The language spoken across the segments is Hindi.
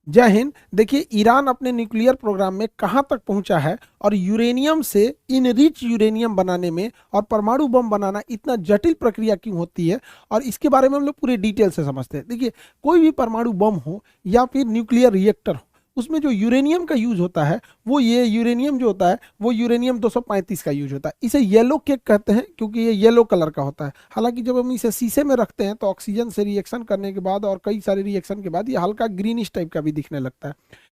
जय हिंद। देखिए, ईरान अपने न्यूक्लियर प्रोग्राम में कहाँ तक पहुंचा है और यूरेनियम से इनरिच यूरेनियम बनाने में और परमाणु बम बनाना इतना जटिल प्रक्रिया क्यों होती है, और इसके बारे में हम लोग पूरे डिटेल से समझते हैं। देखिए, कोई भी परमाणु बम हो या फिर न्यूक्लियर रिएक्टर हो, उसमें जो यूरेनियम का यूज होता है, वो ये यूरेनियम जो होता है वो यूरेनियम 235 का यूज होता है। इसे येलो केक कहते हैं क्योंकि ये येलो कलर का होता है। हालांकि जब हम इसे शीशे में रखते हैं तो ऑक्सीजन से रिएक्शन करने के बाद और कई सारे रिएक्शन के बाद ये हल्का ग्रीनिश टाइप का भी दिखने लगता है।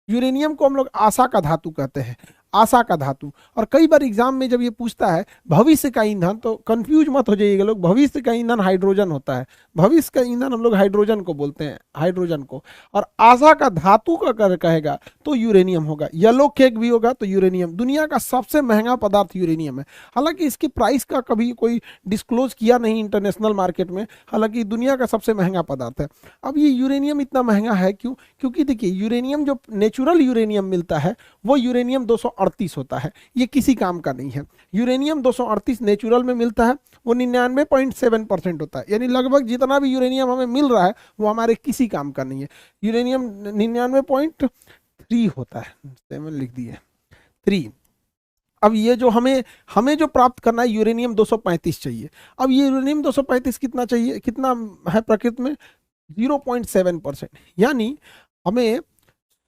यूरेनियम को हम लोग आशा का धातु कहते हैं, आशा का धातु। और कई बार एग्जाम में जब ये पूछता है भविष्य का ईंधन, तो कंफ्यूज मत हो जाइएगा लोग, भविष्य का ईंधन हाइड्रोजन होता है। भविष्य का ईंधन हम लोग हाइड्रोजन को बोलते हैं, हाइड्रोजन को। और आशा का धातु का कर कहेगा तो यूरेनियम होगा। येलो केक भी होगा तो यूरेनियम। दुनिया का सबसे महंगा पदार्थ यूरेनियम है। हालांकि इसकी प्राइस का कभी कोई डिस्क्लोज किया नहीं इंटरनेशनल मार्केट में, हालांकि दुनिया का सबसे महंगा पदार्थ है। अब ये यूरेनियम इतना महंगा है क्यों? क्योंकि देखिए, यूरेनियम जो नेचुरल यूरेनियम मिलता है वो यूरेनियम 238 होता है, ये किसी काम का नहीं है। यूरेनियम 238 नेचुरल में मिलता है, वो 99.7% होता है, यानी लगभग जितना भी यूरेनियम हमें मिल रहा है वो हमारे किसी काम का नहीं है। यूरेनियम 99.3 होता है, 7 लिख दिए 3। अब ये जो हमें हमें जो प्राप्त करना है यूरेनियम 235 चाहिए। अब ये यूरेनियम 235 कितना चाहिए, कितना है प्रकृति में? 0.7%। यानी हमें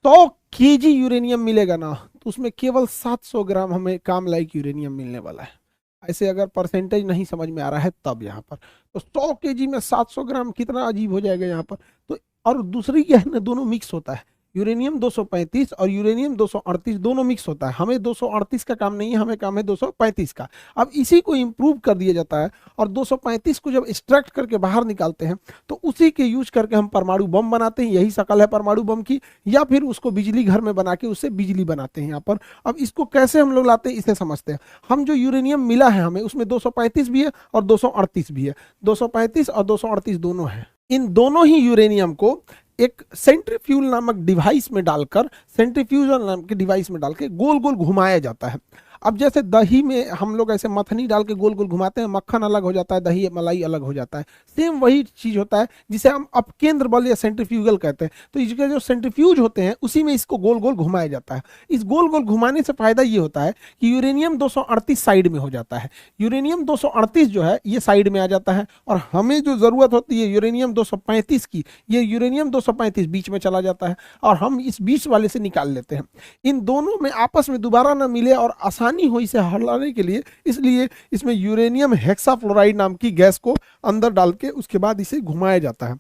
100 केजी यूरेनियम मिलेगा ना, तो उसमें केवल 700 ग्राम हमें काम लायक यूरेनियम मिलने वाला है। ऐसे अगर परसेंटेज नहीं समझ में आ रहा है तब यहाँ पर, तो 100 केजी में 700 ग्राम कितना अजीब हो जाएगा यहाँ पर। तो और दूसरी क्या है ना, दोनों मिक्स होता है। यूरेनियम 235 और यूरेनियम 238 दोनों मिक्स होता है। हमें 238 का काम नहीं है, हमें काम है 235 का। अब इसी को इम्प्रूव कर दिया जाता है और 235 को जब एक्सट्रैक्ट करके बाहर निकालते हैं तो उसी के यूज करके हम परमाणु बम बनाते हैं। यही शकल है परमाणु बम की। या फिर उसको बिजली घर में बना के उससे बिजली बनाते हैं यहाँ पर। अब इसको कैसे हम लोग लाते हैं इसे समझते हैं। हम जो यूरेनियम मिला है हमें, उसमें 235 भी है और 238 भी है। 235 और 238 दोनों है। इन दोनों ही यूरेनियम को एक सेंट्रीफ्यूल नामक डिवाइस में डालकर, सेंट्रीफ्यूजल नाम के डिवाइस में डाल के गोल गोल घुमाया जाता है। अब जैसे दही में हम लोग ऐसे मथनी डाल के गोल गोल घुमाते हैं, मक्खन अलग हो जाता है, दही मलाई अलग हो जाता है, सेम वही चीज होता है जिसे हम अपकेंद्र बल या सेंट्रीफ्यूगल कहते हैं। तो इसके जो सेंट्रीफ्यूज होते हैं उसी में इसको गोल गोल घुमाया जाता है। इस गोल गोल घुमाने से फायदा ये होता है कि यूरेनियम 238 साइड में हो जाता है। यूरेनियम 238 जो है ये साइड में आ जाता है, और हमें जो जरूरत होती है यूरेनियम 235 की, ये यूरेनियम 235 बीच में चला जाता है और हम इस बीच वाले से निकाल लेते हैं। इन दोनों में आपस में दोबारा ना मिले और आसानी हो इसे हटाने के लिए, इसलिए इसमें यूरेनियम हेक्साफ्लोराइड नाम की गैस को अंदर डाल के उसके बाद इसे घुमाया जाता है।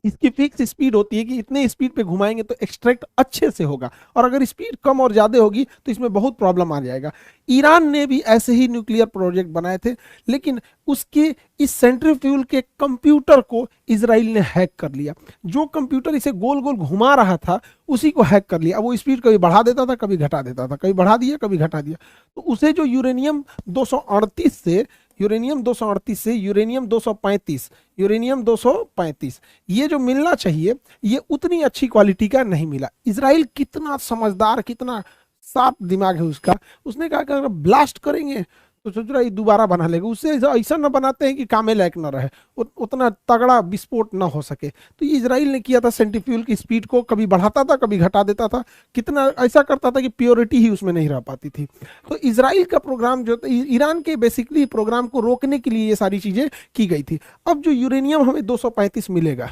इसकी फिक्स स्पीड होती है कि इतने स्पीड पे घुमाएंगे तो एक्सट्रैक्ट अच्छे से होगा, और अगर स्पीड कम और ज्यादा होगी तो इसमें बहुत प्रॉब्लम आ जाएगा। ईरान ने भी ऐसे ही न्यूक्लियर प्रोजेक्ट बनाए थे, लेकिन उसके इस सेंट्रीफ्यूल के कंप्यूटर को इसराइल ने हैक कर लिया। जो कंप्यूटर इसे गोल गोल घुमा रहा था उसी को हैक कर लिया। अब वो स्पीड कभी बढ़ा देता था, कभी घटा देता था, कभी बढ़ा दिया कभी घटा दिया। तो उसे जो यूरेनियम 238 से यूरेनियम 238 से यूरेनियम 235, यूरेनियम 235 ये जो मिलना चाहिए ये उतनी अच्छी क्वालिटी का नहीं मिला। इसराइल कितना समझदार, कितना साफ दिमाग है उसका, उसने कहा कि अगर ब्लास्ट करेंगे तो सोच रहा है दोबारा बना लेगा। उससे ऐसा ना बनाते हैं कि कामे लायक ना रहे, उतना तगड़ा विस्फोट ना हो सके। तो ये इसराइल ने किया था, सेंट्रीफ्यूल की स्पीड को कभी बढ़ाता था कभी घटा देता था, कितना ऐसा करता था कि प्योरिटी ही उसमें नहीं रह पाती थी। तो इसराइल का प्रोग्राम जो ईरान के बेसिकली प्रोग्राम को रोकने के लिए ये सारी चीजें की गई थी। अब जो यूरेनियम हमें 235 मिलेगा,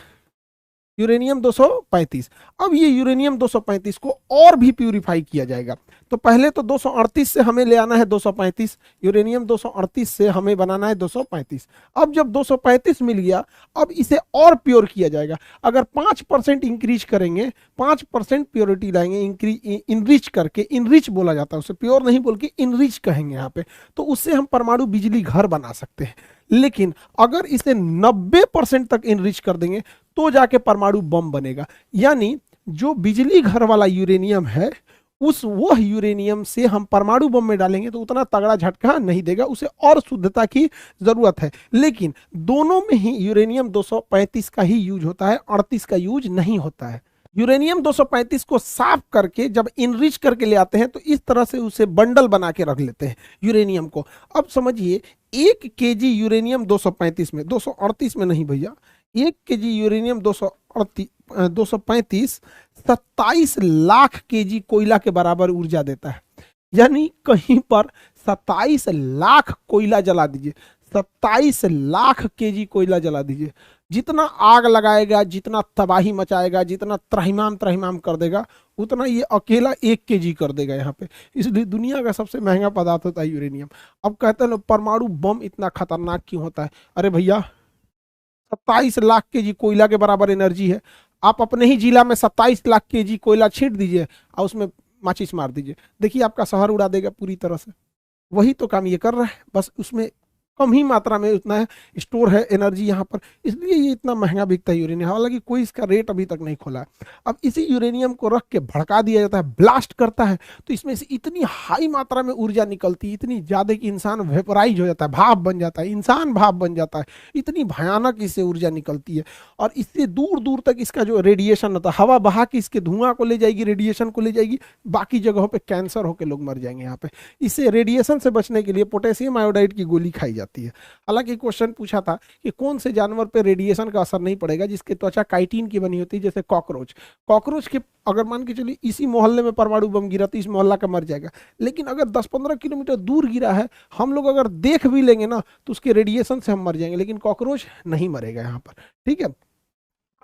यूरेनियम 235, अब ये यूरेनियम 235 को और भी प्यूरिफाई किया जाएगा। तो पहले तो 238 से हमें ले आना है 235, यूरेनियम 238 से हमें बनाना है 235। अब जब 235 मिल गया, अब इसे और प्योर किया जाएगा। अगर 5% इंक्रीज करेंगे, 5% प्योरिटी लाएंगे, इनरिच करके, इनरिच बोला जाता है उसे, प्योर नहीं बोल के इनरिच कहेंगे यहाँ पे, तो उससे हम परमाणु बिजली घर बना सकते हैं। लेकिन अगर इसे 90% तक इनरिच कर देंगे तो जाके परमाणु बम बनेगा। यानी जो बिजली घर वाला यूरेनियम है वो यूरेनियम से हम परमाणु बम में डालेंगे तो उतना तगड़ा झटका नहीं देगा, उसे और शुद्धता की जरूरत है। लेकिन दोनों में ही यूरेनियम 235 का ही यूज होता है, 38 का यूज नहीं होता है। यूरेनियम 235 को साफ करके जब इनरिच करके ले आते हैं तो इस तरह से उसे बंडल बना के रख लेते हैं यूरेनियम को। अब समझिए 1 केजी यूरेनियम 235 में, 238 में नहीं भैया, 1 केजी यूरेनियम 235 27 लाख केजी कोयला के बराबर ऊर्जा देता है। यानी कहीं पर 27 लाख कोयला जला दीजिए, 27 लाख केजी कोयला जला दीजिए, जितना आग लगाएगा, जितना तबाही मचाएगा, जितना त्रहिमाम त्रहिमाम कर देगा, उतना ये अकेला 1 केजी कर देगा यहाँ पे। इसलिए दुनिया का सबसे महंगा पदार्थ होता है यूरेनियम। अब कहते हैं लोग परमाणु बम इतना खतरनाक क्यों होता है? अरे भैया 27 लाख केजी कोयला के बराबर एनर्जी है। आप अपने ही जिला में 27 लाख केजी कोयला छींट दीजिए और उसमें माचिस मार दीजिए, देखिए आपका शहर उड़ा देगा पूरी तरह से। वही तो काम ये कर रहा है, बस उसमें कम ही मात्रा में उतना है स्टोर है एनर्जी यहाँ पर, इसलिए ये इतना महंगा बिकता है यूरेनियम। हालांकि कोई इसका रेट अभी तक नहीं खोला है। अब इसी यूरेनियम को रख के भड़का दिया जाता है, ब्लास्ट करता है, तो इसमें से इतनी हाई मात्रा में ऊर्जा निकलती है, इतनी ज़्यादा कि इंसान वेपराइज हो जाता है, भाप बन जाता है, इंसान भाप बन जाता है। इतनी भयानक इससे ऊर्जा निकलती है और इससे दूर दूर तक इसका जो रेडिएशन होता है, हवा बहा के इसके धुआं को ले जाएगी, रेडिएशन को ले जाएगी, बाकी जगहों पर कैंसर होकर लोग मर जाएंगे यहाँ पे। इससे रेडिएशन से बचने के लिए पोटेशियम आयोडाइड की गोली खाई जाती है। हालांकि क्वेश्चन पूछा था कि कौन से जानवर पे रेडिएशन का असर नहीं पड़ेगा जिसकी त्वचा काइटिन की बनी होती है, जैसे कॉकरोच। कॉकरोच के अगर मान के चलिए इसी मोहल्ले में परमाणु बम गिरा तो इस मोहल्ला का मर जाएगा, लेकिन अगर 10-15 किलोमीटर दूर गिरा है, हम लोग अगर देख भी लेंगे ना तो उसके रेडिएशन से हम मर जाएंगे, लेकिन कॉकरोच नहीं मरेगा यहाँ पर। ठीक है,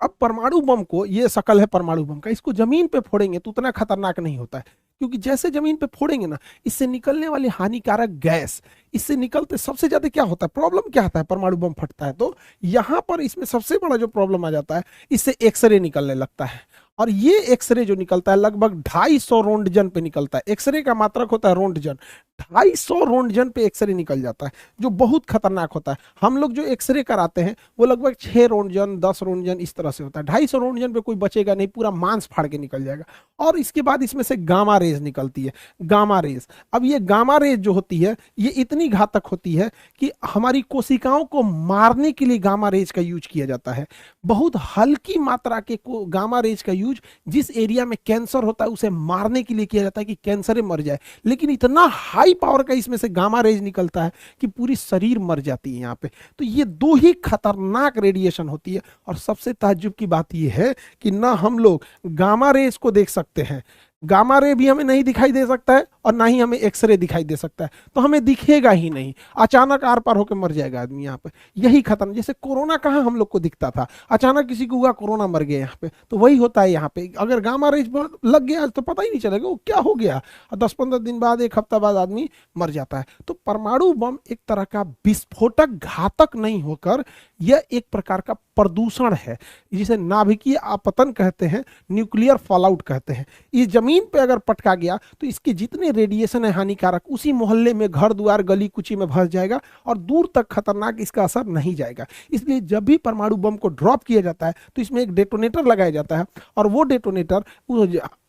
अब परमाणु बम को, ये शकल है परमाणु बम का, इसको जमीन पे फोड़ेंगे तो उतना खतरनाक नहीं होता है, क्योंकि जैसे जमीन पे फोड़ेंगे ना, इससे निकलने वाली हानिकारक गैस, इससे निकलते सबसे ज्यादा क्या होता है, प्रॉब्लम क्या आता है परमाणु बम फटता है तो यहाँ पर इसमें सबसे बड़ा जो प्रॉब्लम आ जाता है, इससे एक्सरे निकलने लगता है। और ये एक्सरे जो निकलता है लगभग 250 रोंटजन पे निकलता है। एक्सरे का मात्रक होता है रोंटजन, 250 रोंटजन पे एक्सरे निकल जाता है, जो बहुत खतरनाक होता है। हम लोग जो एक्सरे कराते हैं वो लगभग 6 रोंटजन 10 रोंटजन इस तरह से होता है। 250 रोंटजन पे कोई बचेगा नहीं, पूरा मांस फाड़ के निकल जाएगा। और इसके बाद इसमें से गामा रेज निकलती है, गामा रेज। अब ये गामा रेज जो होती है ये इतनी घातक होती है कि हमारी कोशिकाओं को मारने के लिए गामा रेज का यूज किया जाता है। बहुत हल्की मात्रा के गामा रेज का यूज जिस एरिया में कैंसर होता है उसे मारने के लिए किया जाता है कि कैंसर मर जाए, लेकिन इतना हाई पावर का इसमें से गामा रेज निकलता है कि पूरी शरीर मर जाती है यहाँ पे। तो ये 2 ही खतरनाक रेडिएशन होती है। और सबसे ताज्जुब की बात यह है कि ना हम लोग गामा रेज को देख सकते हैं, गामा रे भी हमें नहीं दिखाई दे सकता है और ना ही हमें एक्सरे दिखाई दे सकता है, तो हमें दिखेगा ही नहीं, अचानक आर पार होकर मर जाएगा आदमी यहाँ पे। यही खतरनाक, जैसे कोरोना कहाँ हम लोग को दिखता था, अचानक किसी को हुआ कोरोना मर गया यहाँ पे, तो वही होता है यहाँ पे। अगर गामा रेज लग गया तो पता ही नहीं चलेगा वो क्या हो गया, 10-15 दिन बाद 1 हफ्ता बाद आदमी मर जाता है। तो परमाणु बम एक तरह का विस्फोटक घातक नहीं होकर यह एक प्रकार का प्रदूषण है, जिसे नाभिकीय आपतन कहते हैं, न्यूक्लियर फॉलआउट कहते हैं। इस जमीन पे अगर पटका गया तो इसके जितने रेडिएशन है हानिकारक, उसी मोहल्ले में घर द्वार गली कुची में भस जाएगा और दूर तक खतरनाक इसका असर नहीं जाएगा। इसलिए जब भी परमाणु बम को ड्रॉप किया जाता है तो इसमें एक डेटोनेटर लगाया जाता है और वो डेटोनेटर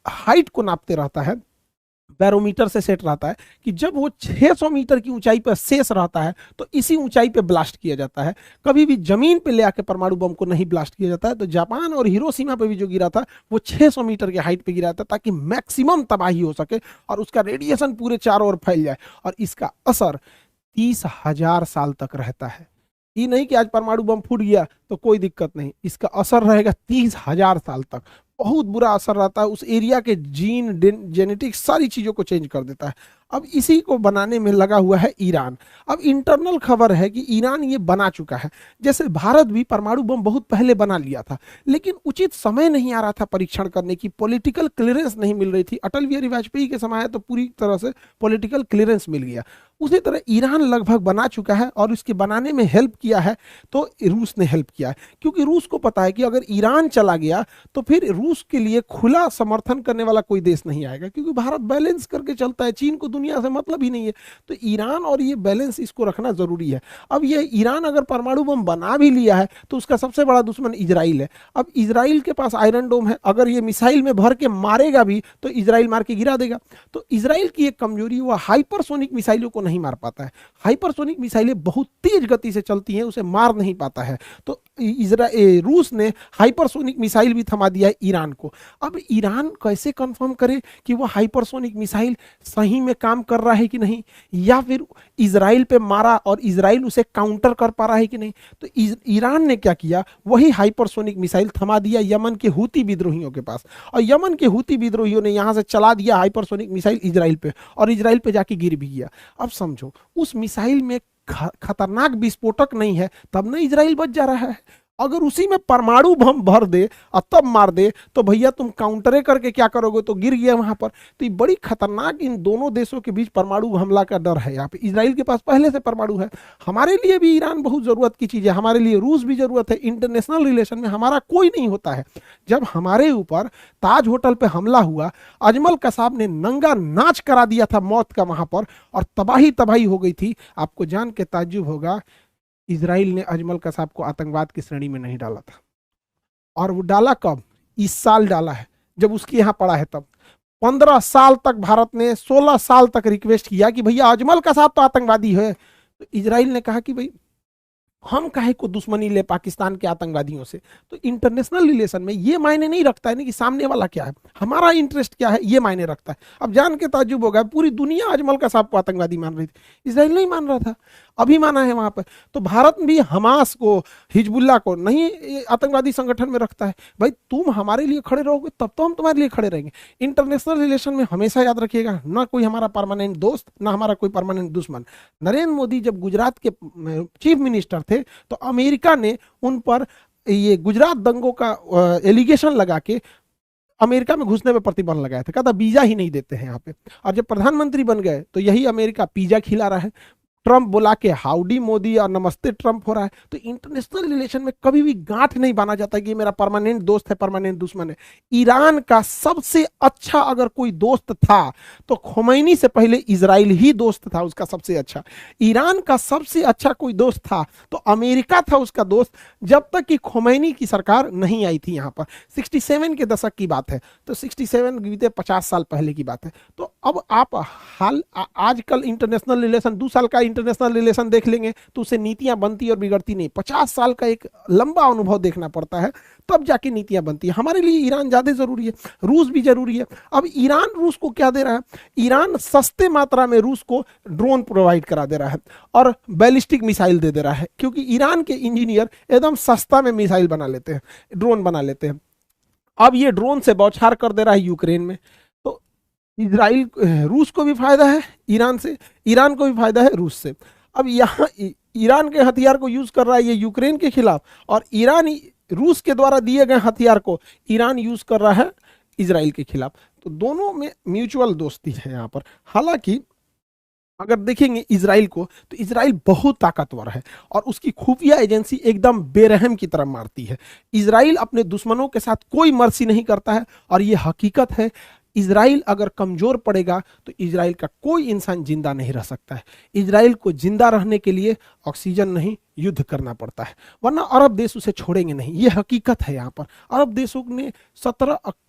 हाइट को नापते रहता है, बैरोमीटर से सेट रहता है कि जब वो 600 मीटर की ऊंचाई पर शेष रहता है तो इसी ऊंचाई पे ब्लास्ट किया जाता है। कभी भी जमीन पे ले आके परमाणु बम को नहीं ब्लास्ट किया जाता है। तो जापान और हिरोशिमा पे भी जो गिरा था वो 600 मीटर के हाइट पे गिरा था ताकि मैक्सिमम तबाही हो सके और उसका रेडिएशन पूरे चारों ओर फैल जाए और इसका असर 30,000 साल तक रहता है। ये नहीं कि आज परमाणु बम फूट गया तो कोई दिक्कत नहीं, इसका असर रहेगा 30,000 साल तक। बहुत बुरा असर रहता है, उस एरिया के जीन जेनेटिक्स सारी चीज़ों को चेंज कर देता है। अब इसी को बनाने में लगा हुआ है ईरान। अब इंटरनल खबर है कि ईरान ये बना चुका है। जैसे भारत भी परमाणु बम बहुत पहले बना लिया था, लेकिन उचित समय नहीं आ रहा था परीक्षण करने की, पॉलिटिकल क्लियरेंस नहीं मिल रही थी। अटल बिहारी वाजपेयी के समय तो पूरी तरह से पॉलिटिकल क्लियरेंस मिल गया। उसी तरह ईरान लगभग बना चुका है और इसके बनाने में हेल्प किया है तो रूस ने हेल्प किया है, क्योंकि रूस को पता है कि अगर ईरान चला गया तो फिर रूस के लिए खुला समर्थन करने वाला कोई देश नहीं आएगा, क्योंकि भारत बैलेंस करके चलता है, चीन को दुनिया से मतलब ही नहीं है। तो ईरान और ये बैलेंस इसको रखना जरूरी है। अब ये ईरान अगर परमाणु बम बना भी लिया है तो उसका सबसे बड़ा दुश्मन इजराइल है। अब इजराइल के पास आयरन डोम है, अगर ये मिसाइल में भर के मारेगा भी तो इजराइल मार के गिरा देगा। तो इजराइल की एक कमजोरी, वो हाइपरसोनिक मिसाइलों को नहीं मार पाता है। हाइपरसोनिक मिसाइलें बहुत तेज गति से चलती हैं, उसे मार नहीं पाता है। तो रूस ने हाइपरसोनिक मिसाइल भी थमा दिया है ईरान को। अब ईरान कैसे कंफर्म करे कि वो हाइपरसोनिक मिसाइल सही में काम कर रहा है कि नहीं, या फिर इजराइल पे मारा और इजराइल उसे काउंटर कर पा रहा है कि नहीं। तो ईरान ने क्या किया, वही हाइपरसोनिक मिसाइल थमा दिया यमन के हूती विद्रोहियों के पास, और यमन के हूती विद्रोहियों ने यहां से चला दिया हाइपरसोनिक मिसाइल इजराइल पे, और इजराइल पे जाके गिर भी गया। अब समझो, उस मिसाइल में खतरनाक विस्फोटक नहीं है, तब ना इजराइल बच जा रहा है। अगर उसी में परमाणु बम भर दे और तब मार दे तो भैया तुम काउंटरे करके क्या करोगे, तो गिर गया वहां पर। तो ये बड़ी खतरनाक इन दोनों देशों के बीच परमाणु हमला का डर है। यहाँ पे इजराइल के पास पहले से परमाणु है। हमारे लिए भी ईरान बहुत जरूरत की चीज है, हमारे लिए रूस भी जरूरत है। इंटरनेशनल रिलेशन में हमारा कोई नहीं होता है। जब हमारे ऊपर ताज होटल पे हमला हुआ, अजमल कसाब ने नंगा नाच करा दिया था मौत का वहां पर, और तबाही तबाही हो गई थी। आपको जान के ताज्जुब होगा, इजराइल ने अजमल कसाब को आतंकवाद की श्रेणी में नहीं डाला था। और वो डाला कब, इस साल डाला है, जब उसके यहाँ पड़ा है तब। 15 साल तक भारत ने, 16 साल तक रिक्वेस्ट किया कि भैया अजमल कसाब तो आतंकवादी है। तो इजराइल ने कहा कि भाई हम काहे को दुश्मनी ले पाकिस्तान के आतंकवादियों से। तो इंटरनेशनल रिलेशन में ये मायने नहीं रखता है ना कि सामने वाला क्या है, हमारा इंटरेस्ट क्या है, ये मायने रखता है। अब जान के ताज्जुब होगा, पूरी दुनिया अजमल कसाब को आतंकवादी मान रही थी, इजराइल नहीं मान रहा था, अभी माना है वहां पर। तो भारत भी हमास को, हिजबुल्ला को नहीं आतंकवादी संगठन में रखता है। भाई तुम हमारे लिए खड़े रहोगे तब तो हम तुम्हारे लिए खड़े रहेंगे। इंटरनेशनल रिलेशन में हमेशा याद रखिएगा, ना कोई हमारा परमानेंट दोस्त, ना हमारा कोई परमानेंट दुश्मन। नरेंद्र मोदी जब गुजरात के चीफ मिनिस्टर थे तो अमेरिका ने उन पर ये गुजरात दंगों का एलिगेशन लगा के अमेरिका में घुसने पे प्रतिबंध लगाया था, कहता वीजा ही नहीं देते हैं यहाँ पे। और जब प्रधानमंत्री बन गए तो यही अमेरिका पिज्जा खिला रहा है, ट्रंप बोला के हाउडी मोदी और नमस्ते ट्रंप हो रहा है। तो इंटरनेशनल रिलेशन में कभी भी गांठ नहीं बांधा जाता कि मेरा परमानेंट दोस्त है, परमानेंट दुश्मन है। ईरान का सबसे अच्छा अगर कोई दोस्त था तो खोमैनी से पहले इजराइल ही दोस्त था उसका सबसे अच्छा। ईरान का सबसे अच्छा कोई दोस्त था तो अमेरिका था उसका दोस्त, जब तक कि खोमैनी की सरकार नहीं आई थी यहाँ पर। 67 के दशक की बात है, तो 67 बीते 50 साल पहले की बात है। तो अब आप हाल आजकल इंटरनेशनल रिलेशन 2 साल का इंटरनेशनल रिलेशन देख लेंगे तो उससे नीतियां बनती और बिगड़ती नहीं। 50 साल का एक लंबा अनुभव देखना पड़ता है, तब जाके नीतियां बनती है। हमारे लिए ईरान ज्यादा जरूरी है, रूस भी जरूरी है। अब ईरान रूस को क्या दे रहा है, ईरान सस्ते मात्रा में रूस को ड्रोन प्रोवाइड करा दे रहा है और बैलिस्टिक मिसाइल दे रहा है, क्योंकि ईरान के इंजीनियर एकदम सस्ता में मिसाइल बना लेते हैं, ड्रोन बना लेते हैं। अब ये ड्रोन से बौछार कर दे रहा है यूक्रेन में। तो इजराइल, रूस को भी फायदा है ईरान से, ईरान को भी फायदा है रूस से। अब यहाँ ईरान के हथियार को यूज कर रहा है ये यूक्रेन के खिलाफ, और ईरान रूस के द्वारा दिए गए हथियार को ईरान यूज कर रहा है इजराइल के खिलाफ। तो दोनों में म्यूचुअल दोस्ती है यहाँ पर। हालांकि अगर देखेंगे इजराइल को तो इजराइल बहुत ताकतवर है और उसकी खुफिया एजेंसी एकदम बेरहम की तरह मारती है। इजराइल अपने दुश्मनों के साथ कोई मर्सी नहीं करता है, और ये हकीकत है। इजराइल अगर कमजोर पड़ेगा तो इजराइल का कोई इंसान जिंदा नहीं रह सकता है। इजराइल को जिंदा रहने के लिए ऑक्सीजन नहीं, युद्ध करना पड़ता है, वरना अरब देश उसे छोड़ेंगे नहीं। ये हकीकत है। यहाँ पर अरब देशों ने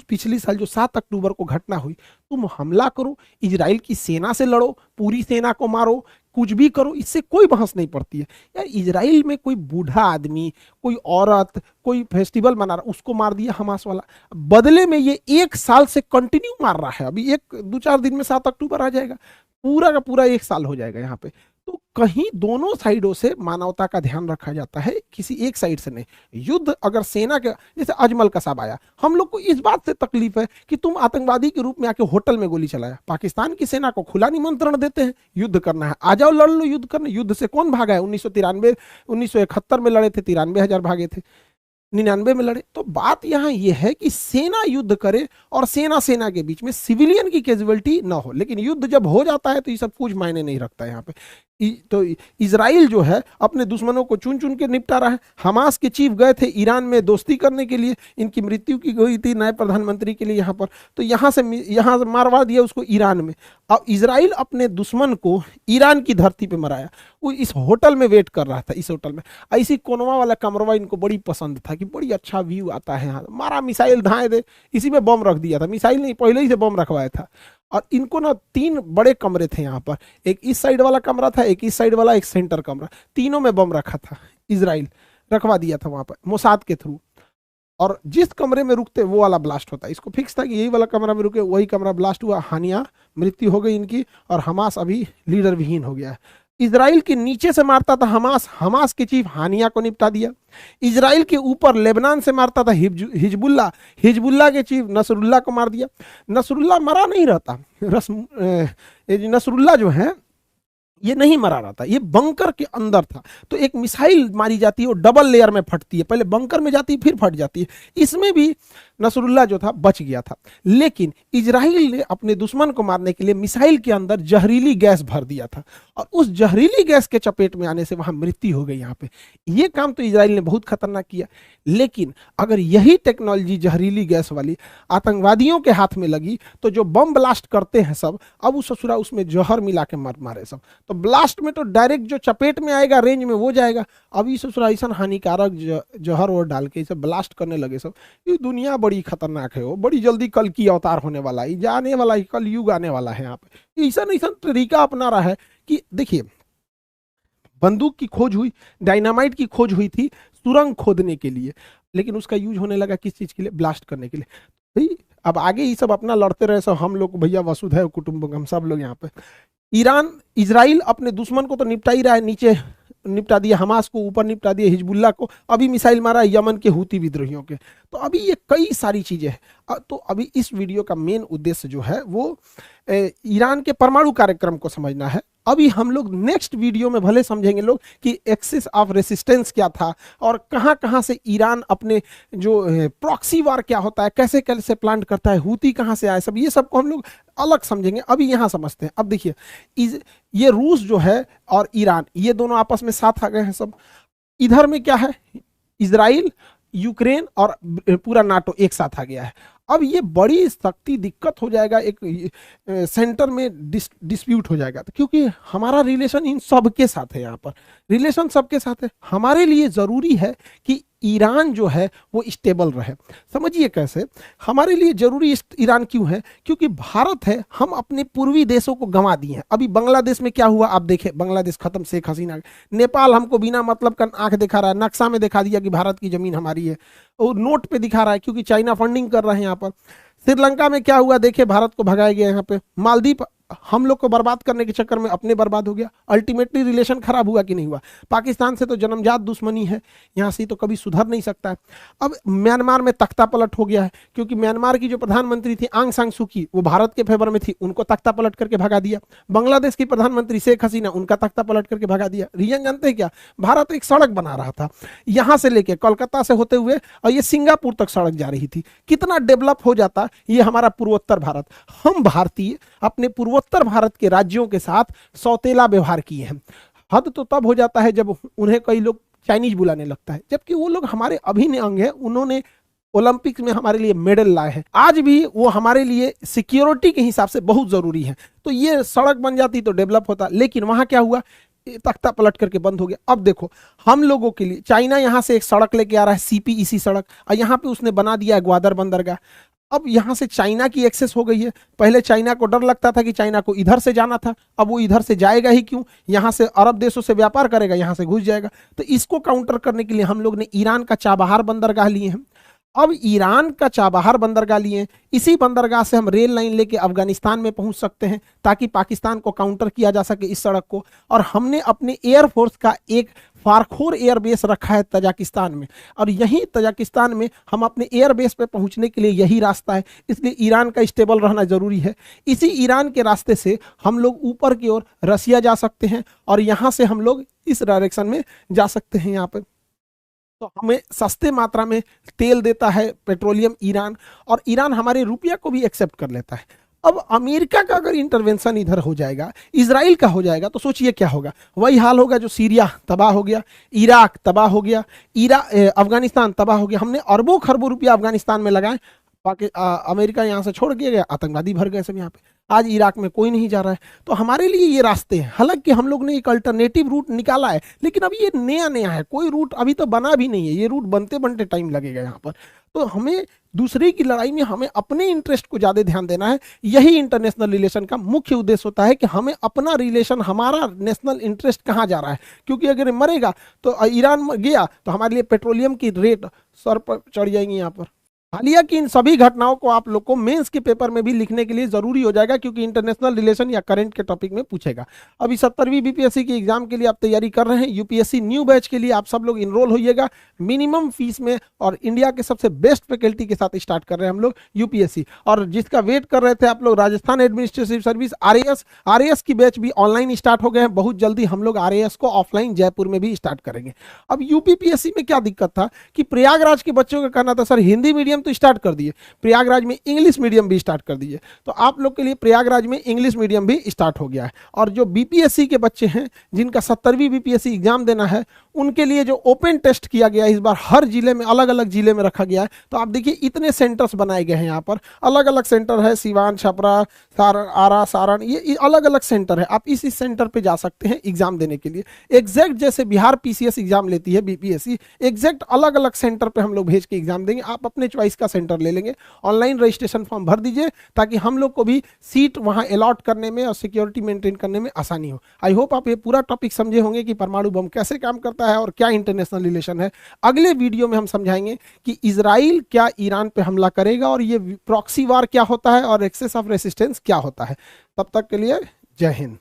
पिछले साल जो 7 अक्टूबर को घटना हुई, तुम हमला करो, इजराइल की सेना से लड़ो, पूरी सेना को मारो, कुछ भी करो, इससे कोई बहस नहीं पड़ती है। यार इजराइल में कोई बूढ़ा आदमी, कोई औरत, कोई फेस्टिवल मना रहा, उसको मार दिया हमास वाला। बदले में ये 1 साल से कंटिन्यू मार रहा है। अभी 2-4 दिन में 7 अक्टूबर आ जाएगा, पूरा का पूरा 1 साल हो जाएगा यहाँ पे। तो कहीं दोनों साइडों से मानवता का ध्यान रखा जाता है, किसी एक साइड से नहीं। युद्ध अगर सेना के, जैसे अजमल कसाब आया, हम लोग को इस बात से तकलीफ है कि तुम आतंकवादी के रूप में आके होटल में गोली चलाया। पाकिस्तान की सेना को खुला निमंत्रण देते हैं, युद्ध करना है आ जाओ, लड़ लो, युद्ध करना। युद्ध से कौन भागा है? 1971 में लड़े थे, 93,000 भागे थे, 99 में लड़े। तो बात यहाँ ये है कि सेना युद्ध करे और सेना के बीच में सिविलियन की कैजुअलिटी ना हो। लेकिन युद्ध जब हो जाता है तो ये सब कुछ मायने नहीं रखता है यहाँ पे। तो इजराइल जो है अपने दुश्मनों को चुन चुन के निपटा रहा है। हमास के चीफ गए थे ईरान में दोस्ती करने के लिए, इनकी मृत्यु की गई थी नए प्रधानमंत्री के लिए यहाँ पर, तो यहाँ से मारवा दिया उसको ईरान में। अब इजराइल अपने दुश्मन को ईरान की धरती पे मराया। वो इस होटल में वेट कर रहा था, इस होटल में। ऐसी कोनवा वाला कमरवा इनको बड़ी पसंद था कि बड़ी अच्छा व्यू आता है यहाँ, मारा मिसाइल धाए दे, इसी में बम रख दिया था। मिसाइल नहीं, पहले ही से बम रखवाया था। और इनको ना 3 बड़े कमरे थे यहाँ पर, एक इस साइड वाला कमरा था, एक इस साइड वाला, एक सेंटर कमरा, तीनों में बम रखा था इजराइल। रखवा दिया था वहां पर मोसाद के थ्रू, और जिस कमरे में रुकते वो वाला ब्लास्ट होता। इसको फिक्स था कि यही वाला कमरा में रुके, वही कमरा ब्लास्ट हुआ, हानिया मृत्यु हो गई इनकी, और हमास अभी लीडर विहीन हो गया है। इजराइल के नीचे से मारता था हमास, हमास के चीफ हानिया को निपटा दिया। इजराइल के ऊपर लेबनान से मारता था हिजबुल्ला, हिजबुल्ला के चीफ नसरुल्ला को मार दिया। नसरुल्ला मरा नहीं रहता, नसरुल्ला जो है ये नहीं मरा रहता, ये बंकर के अंदर था। तो एक मिसाइल मारी जाती है, वो डबल लेयर में फटती है, पहले बंकर में जाती है फिर फट जाती है। इसमें भी नसरुल्ला जो था बच गया था, लेकिन इजराइल ने अपने दुश्मन को मारने के लिए मिसाइल के अंदर जहरीली गैस भर दिया था, और उस जहरीली गैस के चपेट में आने से वहां मृत्यु हो गई। यहाँ पे ये काम तो इजराइल ने बहुत खतरनाक किया, लेकिन अगर यही टेक्नोलॉजी जहरीली गैस वाली आतंकवादियों के हाथ में लगी तो जो बम ब्लास्ट करते हैं सब, अब उस ससुरा उसमें जहर मिला के मारे सब, तो ब्लास्ट में तो डायरेक्ट जो चपेट में आएगा रेंज में वो जाएगा। अभी ससुरा ऐसा हानिकारक जहर और डाल के इसे ब्लास्ट करने लगे सब। ये दुनिया बड़ी खतरनाक है, वो बड़ी जल्दी कल की अवतार होने वाला है, जाने वाला है, कल युग आने वाला है। यहाँ पे ऐसा ऐसा तरीका अपना रहा है कि देखिए, बंदूक की खोज हुई, डायनामाइट की खोज हुई थी सुरंग खोदने के लिए, लेकिन उसका यूज होने लगा किस चीज के लिए? ब्लास्ट करने के लिए। भाई अब आगे ये सब अपना लड़ते रहे सब, हम लोग भैया वसुधैव कुटुंबकम, सब लोग यहाँ पे। ईरान इजराइल अपने दुश्मन को तो निपटा ही रहा है, नीचे निपटा दिया हमास को, ऊपर निपटा दिया हिजबुल्ला को, अभी मिसाइल मारा यमन के हूती विद्रोहियों के। तो अभी ये कई सारी चीजें हैं। तो अभी इस वीडियो का मेन उद्देश्य जो है वो ईरान के परमाणु कार्यक्रम को समझना है। अभी हम लोग नेक्स्ट वीडियो में भले समझेंगे लोग कि एक्सिस ऑफ रेसिस्टेंस क्या था, और कहां कहां से ईरान अपने जो प्रॉक्सी वार क्या होता है, कैसे कैसे प्लान करता है, हूती कहां से आए, सब ये सब को हम लोग अलग समझेंगे। अभी यहां समझते हैं। अब देखिए, ये रूस जो है और ईरान, ये दोनों आपस में साथ आ गए हैं सब। इधर में क्या है? इजराइल, यूक्रेन और पूरा नाटो एक साथ आ गया है। अब ये बड़ी सख्ती दिक्कत हो जाएगा, एक सेंटर में डिस्प्यूट हो जाएगा, तो क्योंकि हमारा रिलेशन इन सब के साथ है, यहाँ पर रिलेशन सबके साथ है। हमारे लिए जरूरी है कि ईरान जो है वो स्टेबल रहे। समझिए कैसे हमारे लिए जरूरी ईरान क्यों है? क्योंकि भारत है, हम अपने पूर्वी देशों को गंवा दिए हैं। अभी बांग्लादेश में क्या हुआ आप देखें, बांग्लादेश खत्म, शेख हसीना। नेपाल हमको बिना मतलब का आंख दिखा रहा है, नक्शा में दिखा दिया कि भारत की जमीन हमारी है, और नोट पे दिखा रहा है क्योंकि चाइना फंडिंग कर रहे हैं यहाँ पर। श्रीलंका में क्या हुआ देखे, भारत को भगाया गया यहाँ पे। मालदीव हम लोग को बर्बाद करने के चक्कर में अपने बर्बाद हो गया। अल्टीमेटली रिलेशन खराब हुआ कि नहीं हुआ? पाकिस्तान से तो जन्मजात दुश्मनी है, यहाँ से तो कभी सुधर नहीं सकता है। अब म्यांमार में तख्ता पलट हो गया है, क्योंकि म्यांमार की जो प्रधानमंत्री थी आंग सान सू की, वो भारत के फेवर में थी, उनको तख्ता पलट करके भगा दिया। बांग्लादेश की प्रधानमंत्री शेख हसीना, उनका तख्ता पलट करके भगा दिया। रीजन जानते हैं क्या? भारत एक सड़क बना रहा था, यहाँ से लेके कोलकाता से होते हुए और ये सिंगापुर तक सड़क जा रही थी। कितना डेवलप हो जाता ये हमारा पूर्वोत्तर भारत। हम भारतीय अपने पूर्वोत्तर भारत के राज्यों के साथ सौतेला व्यवहार किए हैं। हद तो तब हो जाता है जब उन्हें कई लोग चाइनीज बुलाने लगता है, जबकि वो लोग हमारे अभिन्न अंग हैं। उन्होंने ओलंपिक्स में हमारे लिए मेडल लाए हैं, आज भी वो हमारे लिए सिक्योरिटी के हिसाब से बहुत जरूरी है। तो ये सड़क बन जाती तो डेवलप होता, लेकिन वहां क्या हुआ, तख्ता पलट करके बंद हो गया। अब देखो हम लोगों के लिए चाइना यहां से एक सड़क लेके आ रहा है, सीपीईसी सड़क, और यहां पे उसने बना दिया है ग्वादर बंदरगाह। अब यहां से चाइना की एक्सेस हो गई है। पहले चाइना को डर लगता था कि चाइना को इधर से जाना था, अब वो इधर से जाएगा ही क्यों, यहां से अरब देशों से व्यापार करेगा, यहां से घुस जाएगा। तो इसको काउंटर करने के लिए हम लोग ने ईरान का चाबहार बंदरगाह लिए हैं। अब ईरान का चाबहार बंदरगाह लिए, इसी बंदरगाह से हम रेल लाइन लेके अफगानिस्तान में पहुंच सकते हैं, ताकि पाकिस्तान को काउंटर किया जा सके इस सड़क को। और हमने अपने एयरफोर्स का एक फारखोर एयरबेस रखा है तजाकिस्तान में, और यहीं तजाकिस्तान में हम अपने एयरबेस पे पहुंचने के लिए यही रास्ता है। इसलिए ईरान का स्टेबल रहना जरूरी है। इसी ईरान के रास्ते से हम लोग ऊपर की ओर रसिया जा सकते हैं, और यहां से हम लोग इस डायरेक्शन में जा सकते हैं। यहाँ पे तो हमें सस्ते मात्रा में तेल देता है पेट्रोलियम ईरान, और ईरान हमारे रुपया को भी एक्सेप्ट कर लेता है। अब अमेरिका का अगर इंटरवेंशन इधर हो जाएगा, इजराइल का हो जाएगा, तो सोचिए क्या होगा। वही हाल होगा जो सीरिया तबाह हो गया, इराक तबाह हो गया, अफगानिस्तान तबाह हो गया। हमने अरबों खरबों रुपया अफगानिस्तान में लगाए, अमेरिका यहाँ से छोड़ के गया, आतंकवादी भर गए सब यहाँ पे। आज इराक में कोई नहीं जा रहा है। तो हमारे लिए ये रास्ते हैं, हालांकि हम लोग ने एक अल्टरनेटिव रूट निकाला है, लेकिन अभी ये नया नया है, कोई रूट अभी तो बना भी नहीं है, ये रूट बनते बनते टाइम लगेगा यहाँ पर। तो हमें दूसरे की लड़ाई में हमें अपने इंटरेस्ट को ज़्यादा ध्यान देना है। यही इंटरनेशनल रिलेशन का मुख्य उद्देश्य होता है कि हमें अपना रिलेशन, हमारा नेशनल इंटरेस्ट कहाँ जा रहा है, क्योंकि अगर मरेगा तो ईरान गया तो हमारे लिए पेट्रोलियम की रेट सर पर चढ़ जाएंगी यहाँ पर। हालिया की इन सभी घटनाओं को आप लोग को मेंस के पेपर में भी लिखने के लिए जरूरी हो जाएगा, क्योंकि इंटरनेशनल रिलेशन या करंट के टॉपिक में पूछेगा। अभी 70वीं बीपीएससी की एग्जाम के लिए आप तैयारी कर रहे हैं, यूपीएससी न्यू बैच के लिए आप सब लोग इनरोल होइएगा मिनिमम फीस में, और इंडिया के सबसे बेस्ट फैकल्टी के साथ स्टार्ट कर रहे हैं हम लोग यूपीएससी। और जिसका वेट कर रहे थे आप लोग, राजस्थान एडमिनिस्ट्रेटिव सर्विस आरएएस की बैच भी ऑनलाइन स्टार्ट हो गए हैं। बहुत जल्दी हम लोग आरएएस को ऑफलाइन जयपुर में भी स्टार्ट करेंगे। अब यूपीपीएससी में क्या दिक्कत था कि प्रयागराज के बच्चों का कहना था सर हिंदी मीडियम तो स्टार्ट कर दिए, प्रयागराज में इंग्लिश मीडियम भी स्टार्ट कर दिए। तो आप लोग के लिए प्रयागराज में इंग्लिश मीडियम भी स्टार्ट हो गया है। और जो बीपीएससी के बच्चे हैं जिनका 70वीं बीपीएससी एग्जाम देना है, उनके लिए जो ओपन टेस्ट किया गया है इस बार, हर जिले में अलग अलग जिले में रखा गया है। तो आप देखिए इतने सेंटर्स बनाए गए हैं यहाँ पर, अलग अलग सेंटर है, सिवान, छपरा, सारण, आरा, सारण, ये अलग अलग सेंटर है। आप इस सेंटर पे जा सकते हैं एग्जाम देने के लिए। एग्जैक्ट जैसे बिहार पीसीएस एग्जाम लेती है बीपीएससी, एग्जैक्ट अलग अलग सेंटर पे हम लोग भेज के एग्जाम देंगे। आप अपने चॉइस का सेंटर ले लेंगे, ऑनलाइन रजिस्ट्रेशन फॉर्म भर दीजिए ताकि हम लोग को भी सीट वहां अलॉट करने में और सिक्योरिटी मेंटेन करने में आसानी हो। आई होप आप ये पूरा टॉपिक समझे होंगे कि परमाणु बम कैसे काम करता है और क्या इंटरनेशनल रिलेशन है। अगले वीडियो में हम समझाएंगे कि इजराइल क्या ईरान पे हमला करेगा और ये प्रॉक्सी वार क्या होता है और एक्सेस ऑफ रेसिस्टेंस क्या होता है। तब तक के लिए जय हिंद।